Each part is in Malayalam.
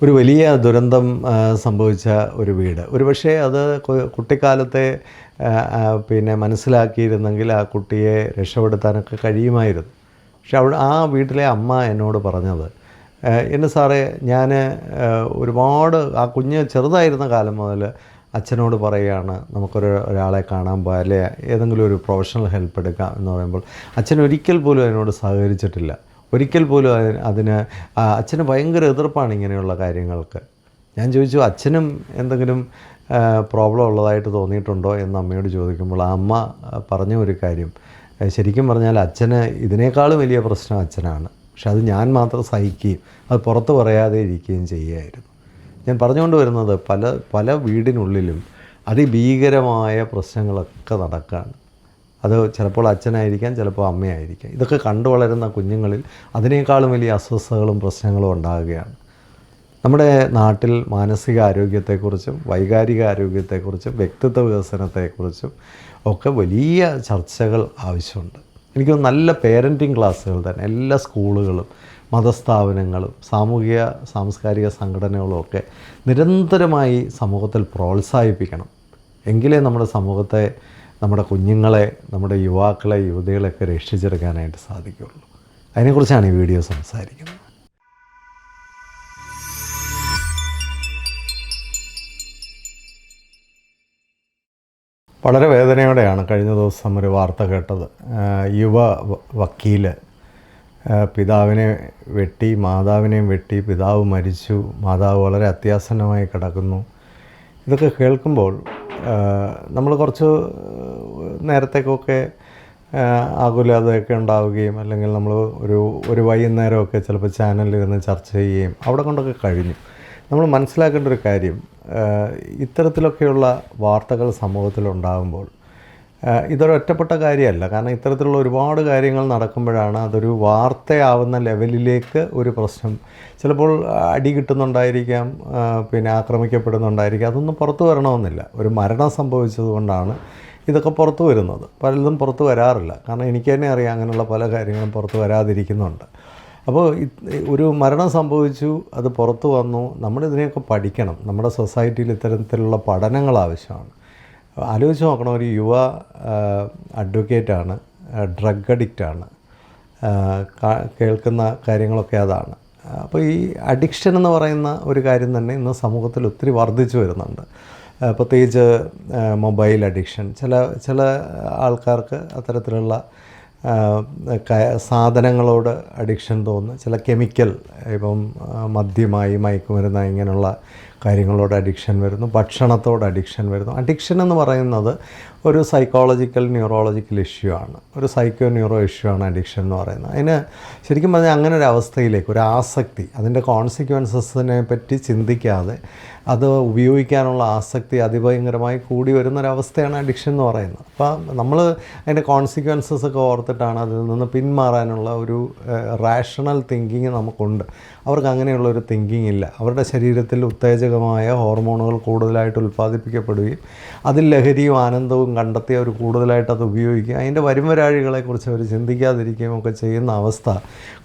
ഒരു വലിയ ദുരന്തം സംഭവിച്ച ഒരു വീട്. ഒരുപക്ഷേ അത് കുട്ടിക്കാലത്തെ മനസ്സിലാക്കിയിരുന്നെങ്കിൽ ആ കുട്ടിയെ രക്ഷപ്പെടുത്താനൊക്കെ കഴിയുമായിരുന്നു. പക്ഷെ ആ വീട്ടിലെ അമ്മ എന്നോട് പറഞ്ഞത്, എൻ്റെ സാറേ, ഞാൻ ഒരുപാട് ആ കുഞ്ഞ് ചെറുതായിരുന്ന കാലം മുതൽ അച്ഛനോട് പറയുകയാണ് ഒരാളെ കാണാൻ പോയാൽ അല്ലെ ഏതെങ്കിലും ഒരു പ്രൊഫഷണൽ ഹെൽപ്പ് എടുക്കാം എന്ന് പറയുമ്പോൾ അച്ഛൻ ഒരിക്കൽ പോലും അതിനോട് സഹകരിച്ചിട്ടില്ല. ഒരിക്കൽ പോലും അതിന് അച്ഛന് ഭയങ്കര എതിർപ്പാണ് ഇങ്ങനെയുള്ള കാര്യങ്ങൾക്ക്. ഞാൻ ചോദിച്ചു, അച്ഛനും എന്തെങ്കിലും പ്രോബ്ലം ഉള്ളതായിട്ട് തോന്നിയിട്ടുണ്ടോ എന്ന് അമ്മയോട് ചോദിക്കുമ്പോൾ ആ അമ്മ പറഞ്ഞ ഒരു കാര്യം, ശരിക്കും പറഞ്ഞാൽ അച്ഛന് ഇതിനേക്കാളും വലിയ പ്രശ്നം അച്ഛനാണ്, പക്ഷെ അത് ഞാൻ മാത്രം സഹിക്കുകയും അത് പുറത്ത് പറയാതെ ഇരിക്കുകയും ചെയ്യുമായിരുന്നു. ഞാൻ പറഞ്ഞുകൊണ്ട് വരുന്നത് പല വീടിനുള്ളിലും അതിഭീകരമായ പ്രശ്നങ്ങളൊക്കെ നടക്കുകയാണ്. അത് ചിലപ്പോൾ അച്ഛനായിരിക്കാം, ചിലപ്പോൾ അമ്മയായിരിക്കാം. ഇതൊക്കെ കണ്ടു വളരുന്ന കുഞ്ഞുങ്ങളിൽ അതിനേക്കാളും വലിയ അസ്വസ്ഥതകളും പ്രശ്നങ്ങളും ഉണ്ടാകുകയാണ്. നമ്മുടെ നാട്ടിൽ മാനസിക ആരോഗ്യത്തെക്കുറിച്ചും വൈകാരിക ആരോഗ്യത്തെക്കുറിച്ചും വ്യക്തിത്വ വികസനത്തെക്കുറിച്ചും ഒക്കെ വലിയ ചർച്ചകൾ ആവശ്യമുണ്ട്. എനിക്ക് നല്ല പേരൻറ്റിങ് ക്ലാസ്സുകൾ തന്നെ എല്ലാ സ്കൂളുകളും മതസ്ഥാപനങ്ങളും സാംസ്കാരിക സംഘടനകളും ഒക്കെ നിരന്തരമായി സമൂഹത്തിൽ പ്രോത്സാഹിപ്പിക്കണം. എങ്കിലേ നമ്മുടെ സമൂഹത്തെ, നമ്മുടെ കുഞ്ഞുങ്ങളെ, നമ്മുടെ യുവാക്കളെ, യുവതികളെയൊക്കെ രക്ഷിച്ചെടുക്കാനായിട്ട് സാധിക്കുകയുള്ളൂ. അതിനെക്കുറിച്ചാണ് ഈ വീഡിയോ സംസാരിക്കുന്നത്. വളരെ വേദനയോടെയാണ് കഴിഞ്ഞ ദിവസം ഒരു വാർത്ത കേട്ടത്. യുവ വക്കീൽ പിതാവിനെ വെട്ടി, മാതാവിനെയും വെട്ടി, പിതാവ് മരിച്ചു, മാതാവ് വളരെ അത്യാസന്നമായി കിടക്കുന്നു. ഇതൊക്കെ കേൾക്കുമ്പോൾ നമ്മൾ കുറച്ച് നേരത്തേക്കൊക്കെ ആകുലതയൊക്കെ ഉണ്ടാവുകയും, അല്ലെങ്കിൽ നമ്മൾ ഒരു വൈകുന്നേരമൊക്കെ ചിലപ്പോൾ ചാനലിലിരുന്ന് ചർച്ച ചെയ്യുകയും അവിടെ കൊണ്ടൊക്കെ കഴിഞ്ഞു. നമ്മൾ മനസ്സിലാക്കേണ്ട ഒരു കാര്യം, ഇത്തരത്തിലൊക്കെയുള്ള വാർത്തകൾ സമൂഹത്തിലുണ്ടാകുമ്പോൾ ഇതൊരു ഒറ്റപ്പെട്ട കാര്യമല്ല. കാരണം ഇത്തരത്തിലുള്ള ഒരുപാട് കാര്യങ്ങൾ നടക്കുമ്പോഴാണ് അതൊരു വാർത്തയാവുന്ന ലെവലിലേക്ക് ഒരു പ്രശ്നം. ചിലപ്പോൾ അടി കിട്ടുന്നുണ്ടായിരിക്കാം, ആക്രമിക്കപ്പെടുന്നുണ്ടായിരിക്കാം. അതൊന്നും പുറത്തു വരണമെന്നില്ല. ഒരു മരണം സംഭവിച്ചതുകൊണ്ടാണ് ഇതൊക്കെ പുറത്തു വരുന്നത്. പലതും പുറത്തു വരാറില്ല. കാരണം എനിക്ക് തന്നെ അറിയാം, അങ്ങനെയുള്ള പല കാര്യങ്ങളും പുറത്ത് വരാതിരിക്കുന്നുണ്ട്. അപ്പോൾ ഒരു മരണം സംഭവിച്ചു, അത് പുറത്തു വന്നു. നമ്മളിതിനെയൊക്കെ പഠിക്കണം. നമ്മുടെ സൊസൈറ്റിയിൽ ഇത്തരത്തിലുള്ള പഠനങ്ങൾ ആവശ്യമാണ്. ആലോചിച്ച് നോക്കണം, ഒരു യുവ അഡ്വക്കേറ്റാണ്, ഡ്രഗ് അഡിക്റ്റാണ്, കേൾക്കുന്ന കാര്യങ്ങളൊക്കെ അതാണ്. അപ്പോൾ ഈ അഡിക്ഷൻ എന്ന് പറയുന്ന ഒരു കാര്യം തന്നെ ഇന്ന് സമൂഹത്തിൽ ഒത്തിരി വർദ്ധിച്ചു വരുന്നുണ്ട്. പ്രത്യേകിച്ച് മൊബൈൽ അഡിക്ഷൻ. ചില ആൾക്കാർക്ക് അത്തരത്തിലുള്ള സാധനങ്ങളോട് അഡിക്ഷൻ തോന്നുന്നു. ചില കെമിക്കൽ, ഇപ്പം മദ്യമായി, മയക്കുമരുന്നായി, ഇങ്ങനെയുള്ള കാര്യങ്ങളോട് അഡിക്ഷൻ വരുന്നു. ഭക്ഷണത്തോട് അഡിക്ഷൻ വരുന്നു. അഡിക്ഷൻ എന്ന് പറയുന്നത് ഒരു സൈക്കോളജിക്കൽ ന്യൂറോളജിക്കൽ ഇഷ്യൂ ആണ്. ഒരു സൈക്കോ ന്യൂറോ ഇഷ്യൂ ആണ് അഡിക്ഷൻ എന്ന് പറയുന്നത്. അതിന് ശരിക്കും പറഞ്ഞാൽ അങ്ങനെ ഒരു അവസ്ഥയിലേക്ക്, ഒരു ആസക്തി, അതിൻ്റെ കോൺസിക്വൻസസിനെ പറ്റി ചിന്തിക്കാതെ അത് ഉപയോഗിക്കാനുള്ള ആസക്തി അതിഭയങ്കരമായി കൂടി വരുന്നൊരവസ്ഥയാണ് അഡിക്ഷൻ എന്ന് പറയുന്നത്. അപ്പോൾ നമ്മൾ അതിൻ്റെ കോൺസിക്വൻസസൊക്കെ ഓർത്തിട്ടാണ് അതിൽ നിന്ന് പിന്മാറാനുള്ള ഒരു റാഷണൽ തിങ്കിങ് നമുക്കുണ്ട്. അവർക്ക് അങ്ങനെയുള്ളൊരു തിങ്കിങ് ഇല്ല. അവരുടെ ശരീരത്തിൽ ഉത്തേജകമായ ഹോർമോണുകൾ കൂടുതലായിട്ട് ഉൽപ്പാദിപ്പിക്കപ്പെടുകയും അതിൽ ലഹരിയും ആനന്ദവും കണ്ടെത്തി അവർ കൂടുതലായിട്ട് അത് ഉപയോഗിക്കുകയും അതിൻ്റെ വരുംവരാഴികളെക്കുറിച്ച് അവർ ചിന്തിക്കാതിരിക്കുകയും ഒക്കെ ചെയ്യുന്ന അവസ്ഥ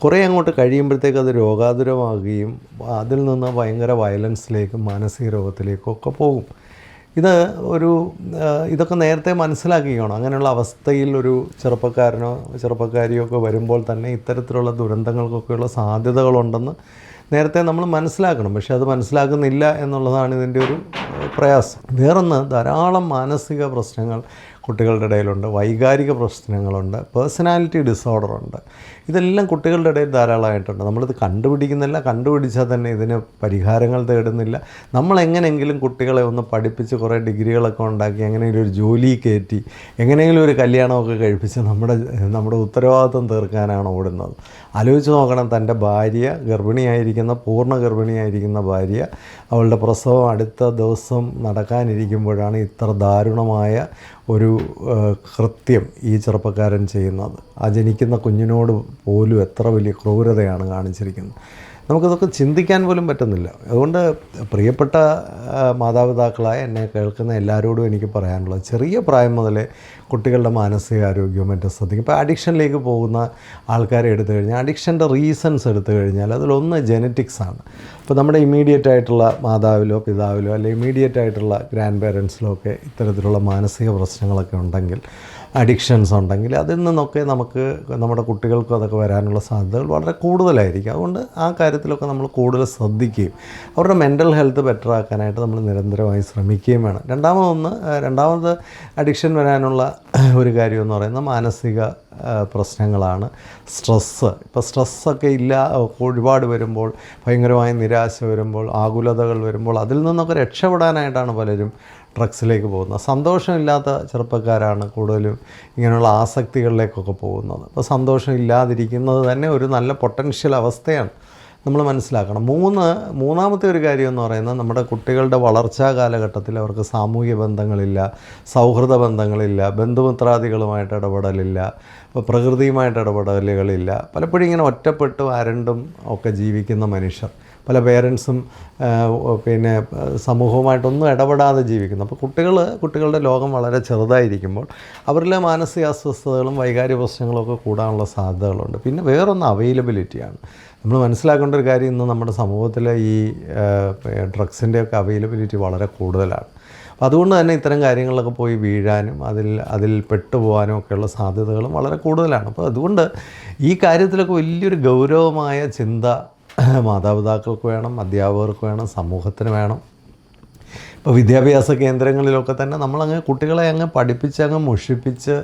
കുറേ അങ്ങോട്ട് കഴിയുമ്പോഴത്തേക്ക് അത് രോഗാതുരമാകുകയും അതിൽ നിന്ന് ഭയങ്കര വയലൻസിലേക്കും മാനസിക രോഗത്തിലേക്കും ഒക്കെ പോകും. ഇതൊക്കെ നേരത്തെ മനസ്സിലാക്കിക്കണം. അങ്ങനെയുള്ള അവസ്ഥയിൽ ഒരു ചെറുപ്പക്കാരിയോ ഒക്കെ വരുമ്പോൾ തന്നെ ഇത്തരത്തിലുള്ള ദുരന്തങ്ങൾക്കൊക്കെയുള്ള സാധ്യതകളുണ്ടെന്ന് നേരത്തെ നമ്മൾ മനസ്സിലാക്കണം. പക്ഷേ അത് മനസ്സിലാക്കുന്നില്ല എന്നുള്ളതാണ് ഇതിൻ്റെ ഒരു പ്രയാസം. വേറൊന്ന്, ധാരാളം മാനസിക പ്രശ്നങ്ങൾ കുട്ടികളുടെ ഇടയിലുണ്ട്, വൈകാരിക പ്രശ്നങ്ങളുണ്ട്, പേഴ്സണാലിറ്റി ഡിസോർഡറുണ്ട്. ഇതെല്ലാം കുട്ടികളുടെ ഇടയിൽ ധാരാളമായിട്ടുണ്ട്. നമ്മളിത് കണ്ടുപിടിച്ചാൽ തന്നെ ഇതിന് പരിഹാരങ്ങൾ തേടുന്നില്ല. നമ്മളെങ്ങനെയെങ്കിലും കുട്ടികളെ ഒന്ന് പഠിപ്പിച്ച് കുറേ ഡിഗ്രികളൊക്കെ ഉണ്ടാക്കി എങ്ങനെയെങ്കിലും ഒരു ജോലി കയറ്റി എങ്ങനെയെങ്കിലും ഒരു കല്യാണമൊക്കെ കഴിപ്പിച്ച് നമ്മുടെ ഉത്തരവാദിത്വം തീർക്കാനാണ് ഓടുന്നത്. ആലോചിച്ച് നോക്കണം, തൻ്റെ ഭാര്യ പൂർണ്ണ ഗർഭിണിയായിരിക്കുന്ന ഭാര്യ, അവളുടെ പ്രസവം അടുത്ത ദിവസം നടക്കാനിരിക്കുമ്പോഴാണ് ഇത്ര ദാരുണമായ ഒരു കൃത്യം ഈ ചെറുപ്പക്കാരൻ ചെയ്യുന്നത്. ആ ജനിക്കുന്ന കുഞ്ഞിനോട് പോലും എത്ര വലിയ ക്രൂരതയാണ് കാണിച്ചിരിക്കുന്നത്. നമുക്കതൊക്കെ ചിന്തിക്കാൻ പോലും പറ്റുന്നില്ല. അതുകൊണ്ട് പ്രിയപ്പെട്ട മാതാപിതാക്കളായ എന്നെ കേൾക്കുന്ന എല്ലാവരോടും എനിക്ക് പറയാനുള്ളത്, ചെറിയ പ്രായം മുതലേ കുട്ടികളുടെ മാനസികാരോഗ്യവും മറ്റും ശ്രദ്ധിക്കും. ഇപ്പോൾ അഡിക്ഷനിലേക്ക് പോകുന്ന ആൾക്കാരെ എടുത്തു കഴിഞ്ഞാൽ, അഡിക്ഷൻ്റെ റീസൺസ് എടുത്തു കഴിഞ്ഞാൽ അതിലൊന്ന് ജെനറ്റിക്സാണ്. ഇപ്പോൾ നമ്മുടെ ഇമ്മീഡിയറ്റ് ആയിട്ടുള്ള മാതാവിലോ പിതാവിലോ അല്ലെങ്കിൽ ഇമ്മീഡിയറ്റ് ആയിട്ടുള്ള ഗ്രാൻഡ് പേരൻസിലോ ഒക്കെ ഇത്തരത്തിലുള്ള മാനസിക പ്രശ്നങ്ങളൊക്കെ ഉണ്ടെങ്കിൽ, അഡിക്ഷൻസ് ഉണ്ടെങ്കിൽ അതിൽ നിന്നൊക്കെ നമുക്ക് നമ്മുടെ കുട്ടികൾക്കും അതൊക്കെ വരാനുള്ള സാധ്യതകൾ വളരെ കൂടുതലായിരിക്കും. അതുകൊണ്ട് ആ കാര്യത്തിലൊക്കെ നമ്മൾ കൂടുതൽ ശ്രദ്ധിക്കുകയും അവരുടെ മെൻ്റൽ ഹെൽത്ത് ബെറ്റർ ആക്കാനായിട്ട് നമ്മൾ നിരന്തരമായി ശ്രമിക്കുകയും വേണം. രണ്ടാമത് അഡിക്ഷൻ വരാനുള്ള ഒരു കാര്യം എന്ന് പറയുന്നത് മാനസിക പ്രശ്നങ്ങളാണ്. സ്ട്രെസ്സ്. ഇപ്പോൾ സ്ട്രെസ്സൊക്കെ ഒരുപാട് വരുമ്പോൾ, ഭയങ്കരമായ നിരാശ വരുമ്പോൾ, ആകുലതകൾ വരുമ്പോൾ അതിൽ നിന്നൊക്കെ രക്ഷപ്പെടാനായിട്ടാണ് പലരും ഡ്രഗ്സിലേക്ക് പോകുന്നത്. സന്തോഷമില്ലാത്ത ചെറുപ്പക്കാരാണ് കൂടുതലും ഇങ്ങനെയുള്ള ആസക്തികളിലേക്കൊക്കെ പോകുന്നത്. അപ്പോൾ സന്തോഷം ഇല്ലാതിരിക്കുന്നത് തന്നെ ഒരു നല്ല പൊട്ടൻഷ്യൽ അവസ്ഥയാണ്, നമ്മൾ മനസ്സിലാക്കണം. മൂന്നാമത്തെ ഒരു കാര്യം എന്ന് പറയുന്നത്, നമ്മുടെ കുട്ടികളുടെ വളർച്ചാ കാലഘട്ടത്തിൽ അവർക്ക് സാമൂഹ്യ ബന്ധങ്ങളില്ല, സൗഹൃദ ബന്ധങ്ങളില്ല, ബന്ധുമിത്രാദികളുമായിട്ട് ഇടപെടലില്ല, ഇപ്പോൾ പ്രകൃതിയുമായിട്ട് ഇടപെടലുകളില്ല. പലപ്പോഴും ഇങ്ങനെ ഒറ്റപ്പെട്ടും അരണ്ടും ഒക്കെ ജീവിക്കുന്ന മനുഷ്യർ, പല പേരൻസും സമൂഹവുമായിട്ടൊന്നും ഇടപെടാതെ ജീവിക്കുന്നു. അപ്പോൾ കുട്ടികളുടെ ലോകം വളരെ ചെറുതായിരിക്കുമ്പോൾ അവരിലെ മാനസിക അസ്വസ്ഥതകളും വൈകാരിക പ്രശ്നങ്ങളും ഒക്കെ കൂടാനുള്ള സാധ്യതകളുണ്ട്. പിന്നെ വേറൊന്ന് അവൈലബിലിറ്റിയാണ്. നമ്മൾ മനസ്സിലാക്കേണ്ട ഒരു കാര്യം, ഇന്ന് നമ്മുടെ സമൂഹത്തിലെ ഈ ഡ്രഗ്സിൻ്റെയൊക്കെ അവൈലബിലിറ്റി വളരെ കൂടുതലാണ്. അപ്പോൾ അതുകൊണ്ട് തന്നെ ഇത്തരം കാര്യങ്ങളിലൊക്കെ പോയി വീഴാനും അതിൽ പെട്ടുപോകാനും ഒക്കെയുള്ള സാധ്യതകളും വളരെ കൂടുതലാണ്. അപ്പോൾ അതുകൊണ്ട് ഈ കാര്യത്തിലൊക്കെ വലിയൊരു ഗൗരവമായ ചിന്ത മാതാപിതാക്കൾക്ക് വേണം, അധ്യാപകർക്ക് വേണം, സമൂഹത്തിന് വേണം. ഇപ്പോൾ വിദ്യാഭ്യാസ കേന്ദ്രങ്ങളിലൊക്കെ തന്നെ കുട്ടികളെ പഠിപ്പിച്ച് മുഷിപ്പിച്ച്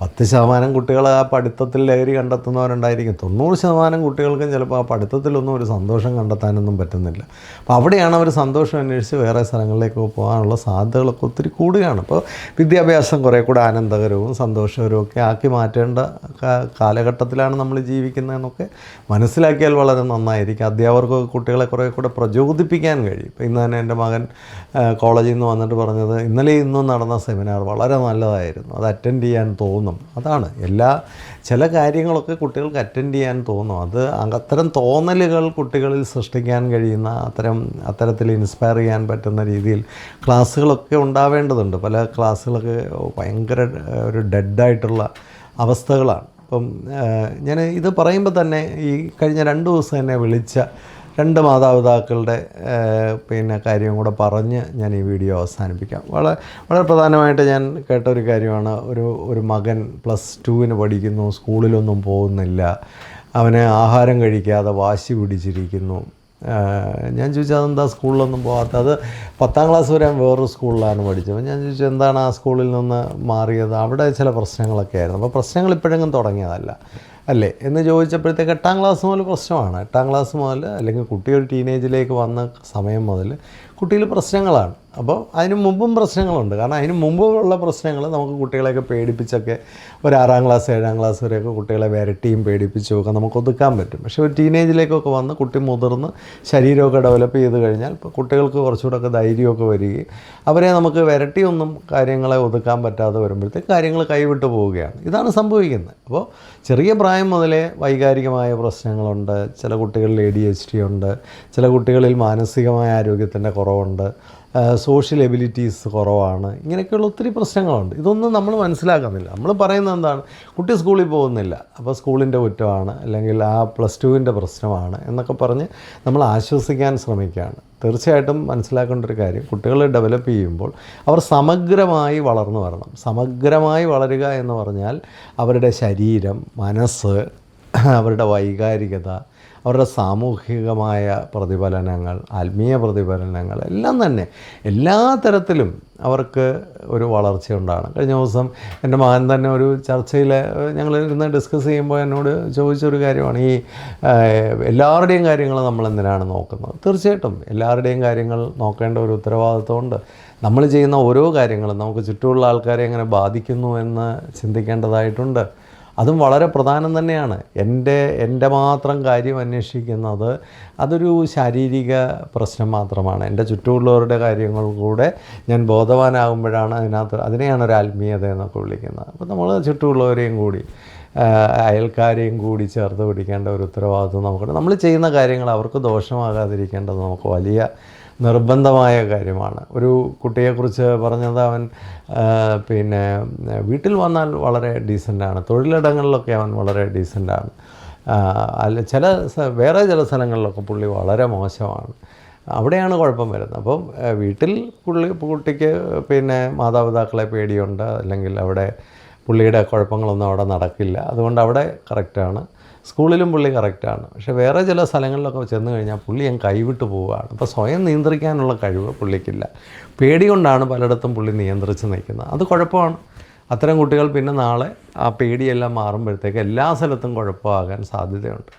10% കുട്ടികൾ ആ പഠിത്തത്തിൽ ലഹരി കണ്ടെത്തുന്നവരുണ്ടായിരിക്കും. 90% കുട്ടികൾക്കും ചിലപ്പോൾ ആ പഠിത്തത്തിലൊന്നും ഒരു സന്തോഷം കണ്ടെത്താനൊന്നും പറ്റുന്നില്ല. അപ്പോൾ അവിടെയാണ് അവർ സന്തോഷം അന്വേഷിച്ച് വേറെ സ്ഥലങ്ങളിലേക്ക് പോകാനുള്ള സാധ്യതകളൊക്കെ ഒത്തിരി കൂടുകയാണ്. അപ്പോൾ വിദ്യാഭ്യാസം കുറേ കൂടെ ആനന്ദകരവും സന്തോഷകരവും ഒക്കെ ആക്കി മാറ്റേണ്ട കാലഘട്ടത്തിലാണ് നമ്മൾ ജീവിക്കുന്നതെന്നൊക്കെ മനസ്സിലാക്കിയാൽ വളരെ നന്നായിരിക്കും. അധ്യാപകർക്കൊക്കെ കുട്ടികളെ കുറേ കൂടെ പ്രചോദിപ്പിക്കാൻ കഴിയും. ഇപ്പോൾ ഇന്ന് തന്നെ എൻ്റെ മകൻ കോളേജിൽ നിന്ന് വന്നിട്ട് പറഞ്ഞത്, ഇന്നും നടന്ന സെമിനാർ വളരെ നല്ലതായിരുന്നു, അത് അറ്റൻഡ് ചെയ്യാൻ തോന്നും. അതാണ് ചില കാര്യങ്ങളൊക്കെ കുട്ടികൾക്ക് അറ്റൻഡ് ചെയ്യാൻ തോന്നും. അത്തരം തോന്നലുകൾ കുട്ടികളിൽ സൃഷ്ടിക്കാൻ കഴിയുന്ന അത്തരത്തിൽ ഇൻസ്പയർ ചെയ്യാൻ പറ്റുന്ന രീതിയിൽ ക്ലാസ്സുകളൊക്കെ ഉണ്ടാവേണ്ടതുണ്ട്. പല ക്ലാസ്സുകളൊക്കെ ഭയങ്കര ഒരു ഡെഡായിട്ടുള്ള അവസ്ഥകളാണ്. അപ്പം ഞാൻ ഇത് പറയുമ്പോൾ തന്നെ ഈ കഴിഞ്ഞ 2 ദിവസം എന്നെ വിളിച്ച 2 മാതാപിതാക്കളുടെ കാര്യം കൂടെ പറഞ്ഞ് ഞാൻ ഈ വീഡിയോ അവസാനിപ്പിക്കാം. വളരെ പ്രധാനമായിട്ട് ഞാൻ കേട്ട ഒരു കാര്യമാണ്, ഒരു മകൻ +2 പഠിക്കുന്നു, സ്കൂളിലൊന്നും പോകുന്നില്ല, അവന് ആഹാരം കഴിക്കാതെ വാശി പിടിച്ചിരിക്കുന്നു. ഞാൻ ചോദിച്ചു, അതെന്താ സ്കൂളിലൊന്നും പോകാത്ത? അത് 10ാം ക്ലാസ് വരെ വേറൊരു സ്കൂളിലാണ് പഠിച്ചത്. അപ്പോൾ ഞാൻ ചോദിച്ചു, എന്താണ് ആ സ്കൂളിൽ നിന്ന് മാറിയത്? അവിടെ ചില പ്രശ്നങ്ങളൊക്കെ ആയിരുന്നു. അപ്പോൾ പ്രശ്നങ്ങൾ ഇപ്പോഴെങ്കിലും തുടങ്ങിയതല്ല അല്ലേ എന്ന് ചോദിച്ചപ്പോഴത്തേക്ക് 8ാം ക്ലാസ് മുതൽ പ്രശ്നമാണ്. 8ാം ക്ലാസ് മുതൽ, അല്ലെങ്കിൽ കുട്ടി ഒരു ടീനേജിലേക്ക് വന്ന സമയം മുതൽ കുട്ടിയിൽ പ്രശ്നങ്ങളാണ്. അപ്പോൾ അതിന് മുമ്പും പ്രശ്നങ്ങളുണ്ട്. കാരണം അതിന് മുമ്പുള്ള പ്രശ്നങ്ങൾ നമുക്ക് കുട്ടികളെയൊക്കെ പേടിപ്പിച്ചൊക്കെ ഒരു 6ാം ക്ലാസ് 7ാം ക്ലാസ് വരെയൊക്കെ കുട്ടികളെ വരട്ടിയും പേടിപ്പിച്ചും ഒക്കെ നമുക്ക് ഒതുക്കാൻ പറ്റും. പക്ഷേ ഒരു ടീനേജിലേക്കൊക്കെ വന്ന് കുട്ടി മുതിർന്ന് ശരീരമൊക്കെ ഡെവലപ്പ് ചെയ്ത് കഴിഞ്ഞാൽ ഇപ്പോൾ കുട്ടികൾക്ക് കുറച്ചുകൂടെയൊക്കെ ധൈര്യമൊക്കെ വരികയും അവരെ നമുക്ക് വരട്ടിയൊന്നും കാര്യങ്ങളെ ഒതുക്കാൻ പറ്റാതെ വരുമ്പോഴത്തേക്ക് കാര്യങ്ങൾ കൈവിട്ട് പോവുകയാണ്. ഇതാണ് സംഭവിക്കുന്നത്. അപ്പോൾ ചെറിയ പ്രായം മുതലേ വൈകാരികമായ പ്രശ്നങ്ങളുണ്ട്. ചില കുട്ടികളിൽ ADHD ഉണ്ട്, ചില കുട്ടികളിൽ മാനസികമായ ആരോഗ്യത്തിൻ്റെ കുറവുണ്ട്, സോഷ്യൽ എബിലിറ്റീസ് കുറവാണ്. ഇങ്ങനെയൊക്കെയുള്ള ഒത്തിരി പ്രശ്നങ്ങളുണ്ട്. ഇതൊന്നും നമ്മൾ മനസ്സിലാക്കുന്നില്ല. നമ്മൾ പറയുന്നത് എന്താണ്, കുട്ടി സ്കൂളിൽ പോകുന്നില്ല, അപ്പോൾ സ്കൂളിൻ്റെ കുറ്റമാണ്, അല്ലെങ്കിൽ ആ +2ൻ്റെ പ്രശ്നമാണ് എന്നൊക്കെ പറഞ്ഞ് നമ്മൾ ആശ്വസിക്കാൻ ശ്രമിക്കുകയാണ്. തീർച്ചയായിട്ടും മനസ്സിലാക്കേണ്ട ഒരു കാര്യം, കുട്ടികൾ ഡെവലപ്പ് ചെയ്യുമ്പോൾ അവർ സമഗ്രമായി വളർന്നു വരണം. സമഗ്രമായി വളരുക എന്ന് പറഞ്ഞാൽ അവരുടെ ശരീരം, മനസ്സ്, അവരുടെ വൈകാരികത, അവരുടെ സാമൂഹികമായ പ്രതിഫലനങ്ങൾ, ആത്മീയ പ്രതിഫലനങ്ങൾ എല്ലാം തന്നെ എല്ലാ തരത്തിലും അവർക്ക് ഒരു വളർച്ചയുണ്ടാകണം. കഴിഞ്ഞ ദിവസം എൻ്റെ മകൻ തന്നെ ഒരു ചർച്ചയിൽ ഞങ്ങൾ ഇരുന്ന് ഡിസ്കസ് ചെയ്യുമ്പോൾ എന്നോട് ചോദിച്ചൊരു കാര്യമാണ്, ഈ എല്ലാവരുടെയും കാര്യങ്ങൾ നമ്മളെന്തിനാണ് നോക്കുന്നത്? തീർച്ചയായിട്ടും എല്ലാവരുടെയും കാര്യങ്ങൾ നോക്കേണ്ട ഒരു ഉത്തരവാദിത്വമുണ്ട്. നമ്മൾ ചെയ്യുന്ന ഓരോ കാര്യങ്ങളും നമുക്ക് ചുറ്റുമുള്ള ആൾക്കാരെ എങ്ങനെ ബാധിക്കുന്നു എന്ന് ചിന്തിക്കേണ്ടതായിട്ടുണ്ട്. അതും വളരെ പ്രധാനം തന്നെയാണ്. എൻ്റെ മാത്രം കാര്യം അന്വേഷിക്കുന്നത് അതൊരു ശാരീരിക പ്രശ്നം മാത്രമാണ്. എൻ്റെ ചുറ്റുമുള്ളവരുടെ കാര്യങ്ങൾ കൂടെ ഞാൻ ബോധവാനാകുമ്പോഴാണ് അതിനെയാണ് ഒരു ആത്മീയത എന്നൊക്കെ വിളിക്കുന്നത്. അപ്പോൾ നമ്മൾ ചുറ്റുമുള്ളവരെയും കൂടി അയൽക്കാരെയും കൂടി ചേർത്ത് പിടിക്കേണ്ട ഒരു ഉത്തരവാദിത്വം നമുക്കുണ്ട്. നമ്മൾ ചെയ്യുന്ന കാര്യങ്ങൾ അവർക്ക് ദോഷമാകാതിരിക്കേണ്ടത് നമുക്ക് വലിയ നിർബന്ധമായ കാര്യമാണ്. ഒരു കുട്ടിയെക്കുറിച്ച് പറഞ്ഞത് അവൻ പിന്നെ വീട്ടിൽ വന്നാൽ വളരെ ഡീസൻ്റാണ്, തൊഴിലിടങ്ങളിലൊക്കെ അവൻ വളരെ ഡീസൻ്റാണ്, അല്ല വേറെ ചില സ്ഥലങ്ങളിലൊക്കെ പുള്ളി വളരെ മോശമാണ്. അവിടെയാണ് കുഴപ്പം വരുന്നത്. അപ്പം വീട്ടിൽ കുട്ടിക്ക് പിന്നെ മാതാപിതാക്കളെ പേടിയുണ്ട്, അല്ലെങ്കിൽ അവിടെ പുള്ളിയുടെ കുഴപ്പങ്ങളൊന്നും അവിടെ നടക്കില്ല, അതുകൊണ്ട് അവിടെ കറക്റ്റാണ്. സ്കൂളിലും പുള്ളി കറക്റ്റാണ്. പക്ഷേ വേറെ ചില സ്ഥലങ്ങളിലൊക്കെ ചെന്ന് കഴിഞ്ഞാൽ പുള്ളി ഞാൻ കൈവിട്ട് പോവുകയാണ്. അപ്പോൾ സ്വയം നിയന്ത്രിക്കാനുള്ള കഴിവ് പുള്ളിക്കില്ല. പേടി കൊണ്ടാണ് പലയിടത്തും പുള്ളി നിയന്ത്രിച്ച് നിൽക്കുന്നത്. അത് കുഴപ്പമാണ്. അത്തരം കുട്ടികൾ പിന്നെ നാളെ ആ പേടിയെല്ലാം മാറുമ്പോഴത്തേക്ക് എല്ലാ സ്ഥലത്തും കുഴപ്പമാകാൻ സാധ്യതയുണ്ട്.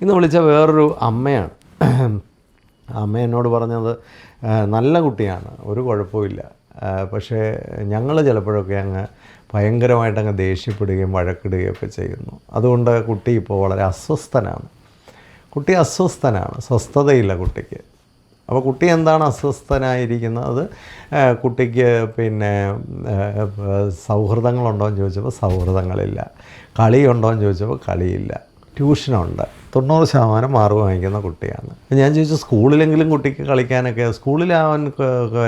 ഇന്ന് വിളിച്ച വേറൊരു അമ്മയാണ്. അമ്മ എന്നോട് പറഞ്ഞത് നല്ല കുട്ടിയാണ്, ഒരു കുഴപ്പമില്ല, പക്ഷേ ഞങ്ങൾ ചിലപ്പോഴൊക്കെ ഭയങ്കരമായിട്ടങ്ങ് ദേഷ്യപ്പെടുകയും വഴക്കിടുകയൊക്കെ ചെയ്യുന്നു. അതുകൊണ്ട് കുട്ടി ഇപ്പോൾ വളരെ അസ്വസ്ഥനാണ്. സ്വസ്ഥതയില്ല കുട്ടിക്ക്. അപ്പോൾ കുട്ടി എന്താണ് അസ്വസ്ഥനായിരിക്കുന്നത്? കുട്ടിക്ക് പിന്നെ സൗഹൃദങ്ങളുണ്ടോ എന്ന് ചോദിച്ചപ്പോൾ സൗഹൃദങ്ങളില്ല, കളിയുണ്ടോ എന്ന് ചോദിച്ചപ്പോൾ കളിയില്ല, ട്യൂഷനുണ്ട്, 90% മാർക്ക് വാങ്ങിക്കുന്ന കുട്ടിയാണ്. ഞാൻ ചോദിച്ചു സ്കൂളിലെങ്കിലും കുട്ടിക്ക് കളിക്കാനൊക്കെ. സ്കൂളിൽ അവൻ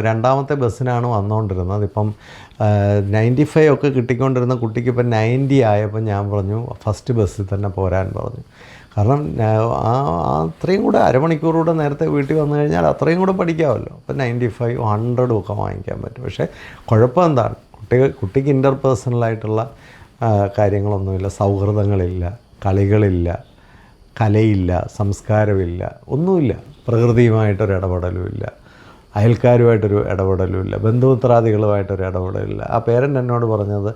2ാമത്തെ ബസ്സിനാണ് വന്നുകൊണ്ടിരുന്നത്. ഇപ്പം 95 ഒക്കെ കിട്ടിക്കൊണ്ടിരുന്ന കുട്ടിക്ക് ഇപ്പം 90 ആയപ്പോൾ ഞാൻ പറഞ്ഞു ഫസ്റ്റ് ബസ്സിൽ തന്നെ പോരാൻ പറഞ്ഞു. കാരണം അത്രയും കൂടെ അരമണിക്കൂറൂടെ നേരത്തെ വീട്ടിൽ വന്നു കഴിഞ്ഞാൽ അത്രയും കൂടെ പഠിക്കാമല്ലോ. അപ്പം 95, 100 ഒക്കെ വാങ്ങിക്കാൻ പറ്റും. പക്ഷേ കുഴപ്പം എന്താണ്? കുട്ടിക്ക് ഇൻ്റർപേഴ്സണലായിട്ടുള്ള കാര്യങ്ങളൊന്നുമില്ല, സൗഹൃദങ്ങളില്ല, കളികളില്ല, കലയില്ല, സംസ്കാരമില്ല, ഒന്നുമില്ല. പ്രകൃതിയുമായിട്ടൊരു ഇടപെടലുമില്ല, അയൽക്കാരുമായിട്ടൊരു ഇടപെടലുമില്ല, ബന്ധുമിത്രാദികളുമായിട്ടൊരു ഇടപെടലില്ല. ആ പേരൻ്റ് എന്നോട് പറഞ്ഞത്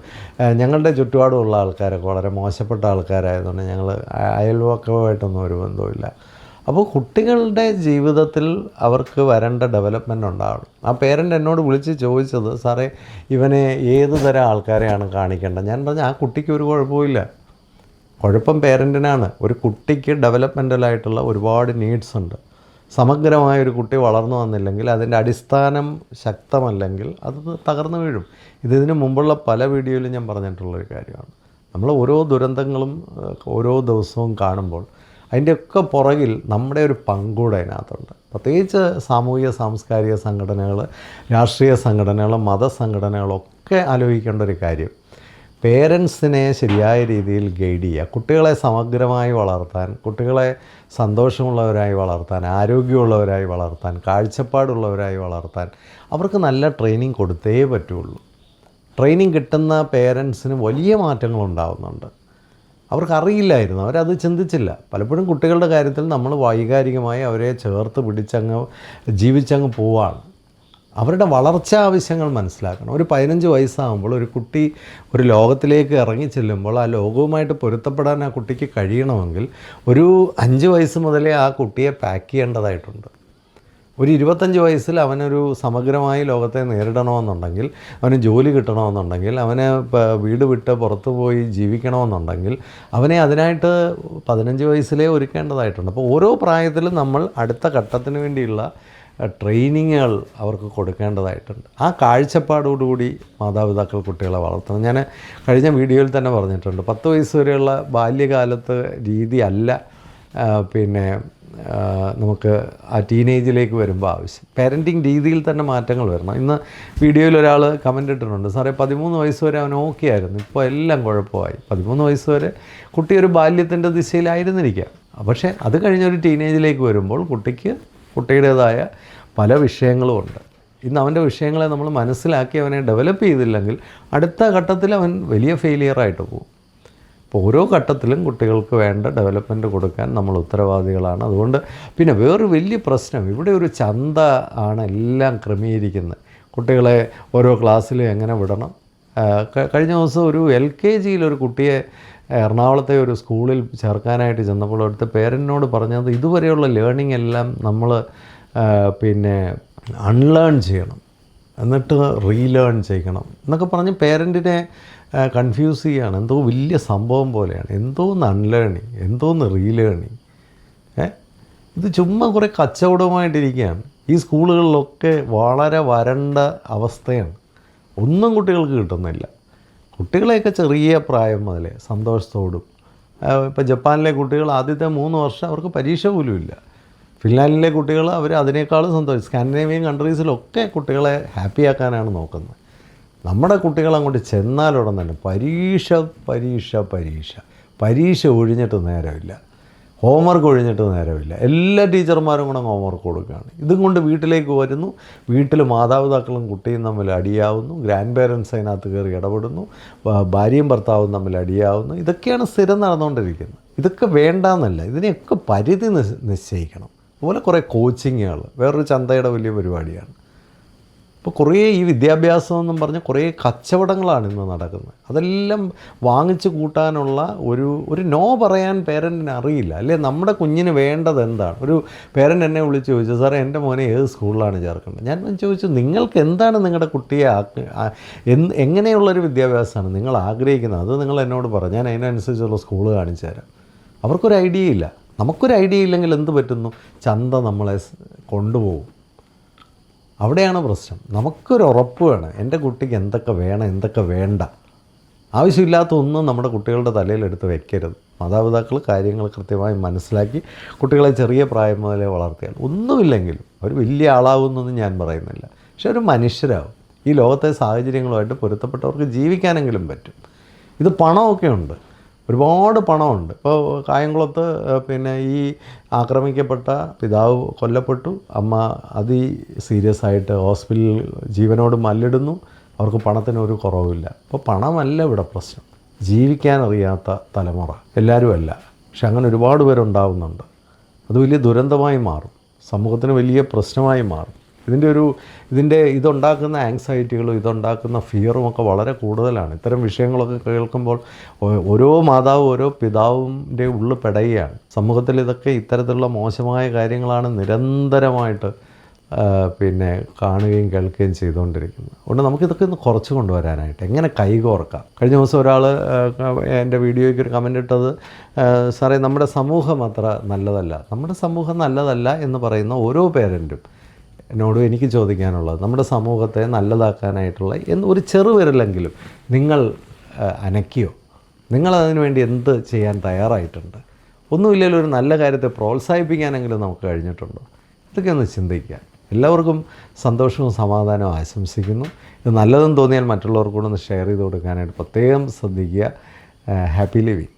ഞങ്ങളുടെ ചുറ്റുപാടുമുള്ള ആൾക്കാരൊക്കെ വളരെ മോശപ്പെട്ട ആൾക്കാരായതുകൊണ്ട് ഞങ്ങൾ അയൽവക്കവുമായിട്ടൊന്നും ഒരു ബന്ധവുമില്ല. അപ്പോൾ കുട്ടികളുടെ ജീവിതത്തിൽ അവർക്ക് വരേണ്ട ഡെവലപ്മെൻ്റ് ഉണ്ടാകണം. ആ പേരൻ്റ് എന്നോട് വിളിച്ച് ചോദിച്ചത്, സാറേ ഇവനെ ഏത് തരം ആൾക്കാരെയാണ് കാണിക്കേണ്ടത്? ഞാൻ പറഞ്ഞു ആ കുട്ടിക്ക് ഒരു കുഴപ്പമില്ല, കുഴപ്പം പേരൻറ്റിനാണ്. ഒരു കുട്ടിക്ക് ഡെവലപ്മെൻ്റലായിട്ടുള്ള ഒരുപാട് നീഡ്സ് ഉണ്ട്. സമഗ്രമായൊരു കുട്ടി വളർന്നു വന്നില്ലെങ്കിൽ, അതിൻ്റെ അടിസ്ഥാനം ശക്തമല്ലെങ്കിൽ അത് തകർന്നു വീഴും. ഇതിന് മുമ്പുള്ള പല വീഡിയോയിലും ഞാൻ പറഞ്ഞിട്ടുള്ളൊരു കാര്യമാണ്. നമ്മൾ ഓരോ ദുരന്തങ്ങളും ഓരോ ദിവസവും കാണുമ്പോൾ അതിൻ്റെയൊക്കെ പുറകിൽ നമ്മുടെ ഒരു പങ്കൂടെ അതിനകത്തുണ്ട്. പ്രത്യേകിച്ച് സാമൂഹിക സാംസ്കാരിക സംഘടനകൾ, രാഷ്ട്രീയ സംഘടനകൾ, മതസംഘടനകളൊക്കെ ആലോചിക്കേണ്ട ഒരു കാര്യം, പേരൻസിനെ ശരിയായ രീതിയിൽ ഗൈഡ് ചെയ്യുക. കുട്ടികളെ സമഗ്രമായി വളർത്താൻ, കുട്ടികളെ സന്തോഷമുള്ളവരായി വളർത്താൻ, ആരോഗ്യമുള്ളവരായി വളർത്താൻ, കാഴ്ചപ്പാടുള്ളവരായി വളർത്താൻ അവർക്ക് നല്ല ട്രെയിനിങ് കൊടുത്തേ പറ്റുള്ളൂ. ട്രെയിനിങ് കിട്ടുന്ന പേരൻസിന് വലിയ മാറ്റങ്ങളുണ്ടാകുന്നുണ്ട്. അവർക്കറിയില്ലായിരുന്നു, അവരത് ചിന്തിച്ചില്ല. പലപ്പോഴും കുട്ടികളുടെ കാര്യത്തിൽ നമ്മൾ വൈകാരികമായി അവരെ ചേർത്ത് പിടിച്ചങ്ങ് ജീവിച്ചങ്ങ് പോവാണ്. അവരുടെ വളർച്ചാ ആവശ്യങ്ങൾ മനസ്സിലാക്കണം. ഒരു 15 വയസ്സാകുമ്പോൾ ഒരു കുട്ടി ഒരു ലോകത്തിലേക്ക് ഇറങ്ങി ചെല്ലുമ്പോൾ ആ ലോകവുമായിട്ട് പൊരുത്തപ്പെടാൻ ആ കുട്ടിക്ക് കഴിയണമെങ്കിൽ ഒരു 5 വയസ്സ് മുതലേ ആ കുട്ടിയെ പാക്ക് ചെയ്യേണ്ടതായിട്ടുണ്ട്. ഒരു 25 വയസ്സിൽ അവനൊരു സമഗ്രമായി ലോകത്തെ നേരിടണമെന്നുണ്ടെങ്കിൽ, അവന് ജോലി കിട്ടണമെന്നുണ്ടെങ്കിൽ, അവന് വീട് വിട്ട് പുറത്തു പോയി ജീവിക്കണമെന്നുണ്ടെങ്കിൽ അവനെ അതിനായിട്ട് 15 വയസ്സിലേ ഒരുക്കേണ്ടതായിട്ടുണ്ട്. അപ്പോൾ ഓരോ പ്രായത്തിലും നമ്മൾ അടുത്ത ഘട്ടത്തിന് വേണ്ടിയുള്ള ട്രെയിനിങ്ങുകൾ അവർക്ക് കൊടുക്കേണ്ടതായിട്ടുണ്ട്. ആ കാഴ്ചപ്പാടോടുകൂടി മാതാപിതാക്കൾ കുട്ടികളെ വളർത്തണം. ഞാൻ കഴിഞ്ഞ വീഡിയോയിൽ തന്നെ പറഞ്ഞിട്ടുണ്ട്, 10 വയസ്സ് വരെയുള്ള ബാല്യകാലത്ത് രീതി അല്ല പിന്നെ നമുക്ക് ആ ടീനേജിലേക്ക് വരുമ്പോൾ ആവശ്യം. പാരൻറ്റിങ് രീതിയിൽ തന്നെ മാറ്റങ്ങൾ വരണം. ഇന്ന് വീഡിയോയിൽ ഒരാൾ കമൻ്റ് ഇട്ടിട്ടുണ്ട്, സാറേ 13 വയസ്സ് വരെ അവൻ ഓക്കെ ആയിരുന്നു, ഇപ്പോൾ എല്ലാം കുഴപ്പമായി. 13 വയസ്സ് വരെ കുട്ടി ഒരു ബാല്യത്തിൻ്റെ ദിശയിലായിരുന്നിരിക്കാം. പക്ഷേ അത് കഴിഞ്ഞൊരു ടീനേജിലേക്ക് വരുമ്പോൾ കുട്ടിയുടേതായ പല വിഷയങ്ങളുമുണ്ട്. ഇന്ന് അവൻ്റെ വിഷയങ്ങളെ നമ്മൾ മനസ്സിലാക്കി അവനെ ഡെവലപ്പ് ചെയ്തില്ലെങ്കിൽ അടുത്ത ഘട്ടത്തിൽ അവൻ വലിയ ഫെയിലിയറായിട്ട് പോകും. അപ്പോൾ ഓരോ ഘട്ടത്തിലും കുട്ടികൾക്ക് വേണ്ട ഡെവലപ്മെൻറ്റ് കൊടുക്കാൻ നമ്മൾ ഉത്തരവാദികളാണ്. അതുകൊണ്ട് പിന്നെ വേറൊരു വലിയ പ്രശ്നം, ഇവിടെ ഒരു ചന്ത ആണ് എല്ലാം ക്രമീകരിക്കുന്നത്. കുട്ടികളെ ഓരോ ക്ലാസ്സിലും എങ്ങനെ വിടണം. കഴിഞ്ഞ ദിവസം ഒരു LKGയിൽ ഒരു കുട്ടിയെ എറണാകുളത്തെ ഒരു സ്കൂളിൽ ചേർക്കാനായിട്ട് ചെന്നപ്പോൾ അവിടുത്തെ പേരൻറ്റിനോട് പറഞ്ഞത്, ഇതുവരെയുള്ള ലേണിംഗ് എല്ലാം നമ്മൾ പിന്നെ അൺലേൺ ചെയ്യണം, എന്നിട്ട് റീലേൺ ചെയ്യണം എന്നൊക്കെ പറഞ്ഞ് പേരൻറ്റിനെ കൺഫ്യൂസ് ചെയ്യുകയാണ്. എന്തോ വലിയ സംഭവം പോലെയാണ്. എന്തോന്ന് അൺലേണിങ്, എന്തോന്ന് റീലേണിങ്. ഇത് ചുമ്മാ കുറേ കച്ചവടമായിട്ടിരിക്കുകയാണ്. ഈ സ്കൂളുകളിലൊക്കെ വളരെ വരണ്ട അവസ്ഥയാണ്. ഒന്നും കുട്ടികൾക്ക് കിട്ടുന്നില്ല. കുട്ടികളെയൊക്കെ ചെറിയ പ്രായം മുതലേ സന്തോഷത്തോടും, ഇപ്പോൾ ജപ്പാനിലെ കുട്ടികൾ ആദ്യത്തെ 3 വർഷം അവർക്ക് പരീക്ഷ പോലും ഇല്ല. ഫിൻലാൻഡിലെ കുട്ടികൾ അവർ അതിനേക്കാളും സന്തോഷം. സ്കാൻഡിനേവിയൻ കൺട്രീസിലൊക്കെ കുട്ടികളെ ഹാപ്പിയാക്കാനാണ് നോക്കുന്നത്. നമ്മുടെ കുട്ടികൾ അങ്ങോട്ട് ചെന്നാലുടൻ തന്നെ പരീക്ഷ പരീക്ഷ പരീക്ഷ പരീക്ഷ ഒഴിഞ്ഞിട്ട് നേരമില്ല, ഹോംവർക്ക് ഒഴിഞ്ഞിട്ട് നേരമില്ല. എല്ലാ ടീച്ചർമാരും കൂടെ ഹോംവർക്ക് കൊടുക്കുകയാണ്. ഇതും കൊണ്ട് വീട്ടിലേക്ക് വരുന്നു. വീട്ടിൽ മാതാപിതാക്കളും കുട്ടിയും തമ്മിൽ അടിയാവുന്നു, ഗ്രാൻഡ് പേരൻസ് അതിനകത്ത് കയറി ഇടപെടുന്നു, ഭാര്യയും ഭർത്താവും തമ്മിൽ അടിയാവുന്നു. ഇതൊക്കെയാണ് സ്ഥിരം നടന്നുകൊണ്ടിരിക്കുന്നത്. ഇതൊക്കെ വേണ്ടാന്നല്ല, ഇതിനെയൊക്കെ പരിധി നിശ്ചയിക്കണം. അതുപോലെ കുറേ കോച്ചിങ്ങുകൾ വേറൊരു ചന്തയുടെ വലിയ പരിപാടിയാണ്. ഇപ്പോൾ കുറേ ഈ വിദ്യാഭ്യാസം എന്നും പറഞ്ഞ് കുറേ കച്ചവടങ്ങളാണ് ഇന്ന് നടക്കുന്നത്. അതെല്ലാം വാങ്ങിച്ചു കൂട്ടാനുള്ള ഒരു നോ പറയാൻ പേരൻറ്റിന് അറിയില്ല, അല്ലേ? നമ്മുടെ കുഞ്ഞിന് വേണ്ടത് എന്താണ്? ഒരു പേരൻ്റ് എന്നെ വിളിച്ച് ചോദിച്ചു, സാറേ എൻ്റെ മോനെ ഏത് സ്കൂളിലാണ് ചേർക്കേണ്ടത്? ഞാൻ ചോദിച്ചു, നിങ്ങൾക്ക് എന്താണ് നിങ്ങളുടെ കുട്ടിയെ എങ്ങനെയുള്ളൊരു വിദ്യാഭ്യാസമാണ് നിങ്ങൾ ആഗ്രഹിക്കുന്നത്? അത് നിങ്ങൾ എന്നോട് പറ, ഞാൻ അതിനനുസരിച്ചുള്ള സ്കൂൾ കാണിച്ചു തരാം. അവർക്കൊരു ഐഡിയ ഇല്ല. നമുക്കൊരു ഐഡിയ ഇല്ലെങ്കിൽ എന്ത് പറ്റുന്നു? ചന്ത നമ്മളെ കൊണ്ടുപോകും. അവിടെയാണ് പ്രശ്നം. നമുക്കൊരു ഉറപ്പ് വേണം, എൻ്റെ കുട്ടിക്ക് എന്തൊക്കെ വേണം, എന്തൊക്കെ വേണ്ട. ആവശ്യമില്ലാത്ത ഒന്നും നമ്മുടെ കുട്ടികളുടെ തലയിലെടുത്ത് വെക്കരുത്. മാതാപിതാക്കൾ കാര്യങ്ങൾ കൃത്യമായി മനസ്സിലാക്കി കുട്ടികളെ ചെറിയ പ്രായം മുതലേ വളർത്തിയാൽ ഒന്നുമില്ലെങ്കിലും അവർ വലിയ ആളാവുമെന്നൊന്നും ഞാൻ പറയുന്നില്ല, പക്ഷെ ഒരു മനുഷ്യരാകും. ഈ ലോകത്തെ സാഹചര്യങ്ങളുമായിട്ട് പൊരുത്തപ്പെട്ടവർക്ക് ജീവിക്കാനെങ്കിലും പറ്റും. ഇത് പണമൊക്കെ ഉണ്ട്, ഒരുപാട് പണമുണ്ട്. ഇപ്പോൾ കായംകുളത്ത് പിന്നെ ഈ ആക്രമിക്കപ്പെട്ട പിതാവ് കൊല്ലപ്പെട്ടു, അമ്മ സീരിയസ് ആയിട്ട് ഹോസ്പിറ്റലിൽ ജീവനോട് മല്ലിടുന്നു. അവർക്ക് പണത്തിനൊരു കുറവില്ല. അപ്പോൾ പണമല്ല ഇവിടെ പ്രശ്നം, ജീവിക്കാനറിയാത്ത തലമുറ. എല്ലാവരും അല്ല, പക്ഷെ അങ്ങനെ ഒരുപാട് പേരുണ്ടാവുന്നുണ്ട്. അത് വലിയ ദുരന്തമായി മാറും, സമൂഹത്തിന് വലിയ പ്രശ്നമായി മാറും. ഇതുണ്ടാക്കുന്ന ആങ്സൈറ്റികളും ഇതുണ്ടാക്കുന്ന ഫിയറും ഒക്കെ വളരെ കൂടുതലാണ്. ഇത്തരം വിഷയങ്ങളൊക്കെ കേൾക്കുമ്പോൾ ഓരോ മാതാവും ഓരോ പിതാവിൻ്റെ ഉള്ളിൽ പെടുകയാണ്. സമൂഹത്തിൽ ഇത്തരത്തിലുള്ള മോശമായ കാര്യങ്ങളാണ് നിരന്തരമായിട്ട് പിന്നെ കാണുകയും കേൾക്കുകയും ചെയ്തുകൊണ്ടിരിക്കുന്നത്. അതുകൊണ്ട് നമുക്കിതൊക്കെ ഒന്ന് കുറച്ച് കൊണ്ടുവരാനായിട്ട് എങ്ങനെ കൈകോർക്കാം. കഴിഞ്ഞ ദിവസം ഒരാൾ എൻ്റെ വീഡിയോയ്ക്ക് ഒരു കമൻ്റ് ഇട്ടത്, സാറേ നമ്മുടെ സമൂഹം അത്ര നല്ലതല്ല. നമ്മുടെ സമൂഹം നല്ലതല്ല എന്ന് പറയുന്ന ഓരോ പേരൻറ്റും എന്നോട് എനിക്ക് ചോദിക്കാനുള്ളത്, നമ്മുടെ സമൂഹത്തെ നല്ലതാക്കാനായിട്ടുള്ള ഒരു ചെറുവിരലെങ്കിലും നിങ്ങൾ അനക്കിയോ? നിങ്ങളതിനു വേണ്ടി എന്ത് ചെയ്യാൻ തയ്യാറായിട്ടുണ്ട്? ഒന്നുമില്ലെങ്കിലും ഒരു നല്ല കാര്യത്തെ പ്രോത്സാഹിപ്പിക്കാനെങ്കിലും നമുക്ക് കഴിഞ്ഞിട്ടുണ്ടോ? ഇതൊക്കെ ഒന്ന് ചിന്തിക്കുക. എല്ലാവർക്കും സന്തോഷവും സമാധാനവും ആശംസിക്കുന്നു. ഇത് നല്ലതെന്ന് തോന്നിയാൽ മറ്റുള്ളവർക്കൂടെ ഒന്ന് ഷെയർ ചെയ്ത് കൊടുക്കാനായിട്ട് പ്രത്യേകം ശ്രദ്ധിക്കുക. Happy living.